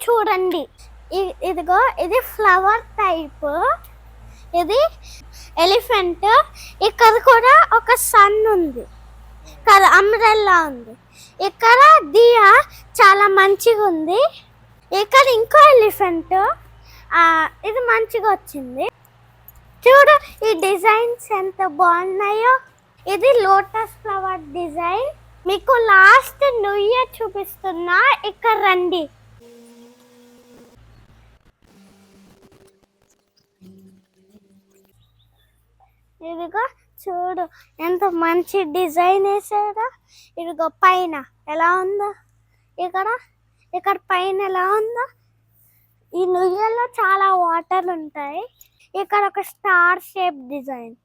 చూడండి. ఇదిగో ఇది ఫ్లవర్ టైప్, ఇది ఎలిఫెంట్. ఇక్కడ కూడా ఒక సన్ ఉంది కదా, అంబ్రెల్లా ఉంది. ఇక్కడ దియా చాలా మంచిగా ఉంది. ఇక్కడ ఇంకో ఎలిఫెంట్, ఇది మంచిగా వచ్చింది. చూడు ఈ డిజైన్స్ ఎంత బాగున్నాయో. ఇది లోటస్ ఫ్లవర్ డిజైన్. మీకు లాస్ట్ న్యూ ఇయర్ చూపిస్తున్నా, ఇక్కడ రండి. ఇదిగో చూడు ఎంత మంచి డిజైన్ వేసారా. ఇదిగో పైన ఎలా ఉందో, ఇక్కడ పైన ఎలా ఉందో. ఈ నుయ్యలో చాలా వాటర్ ఉంటాయి. ఇక్కడ ఒక స్టార్ షేప్ డిజైన్.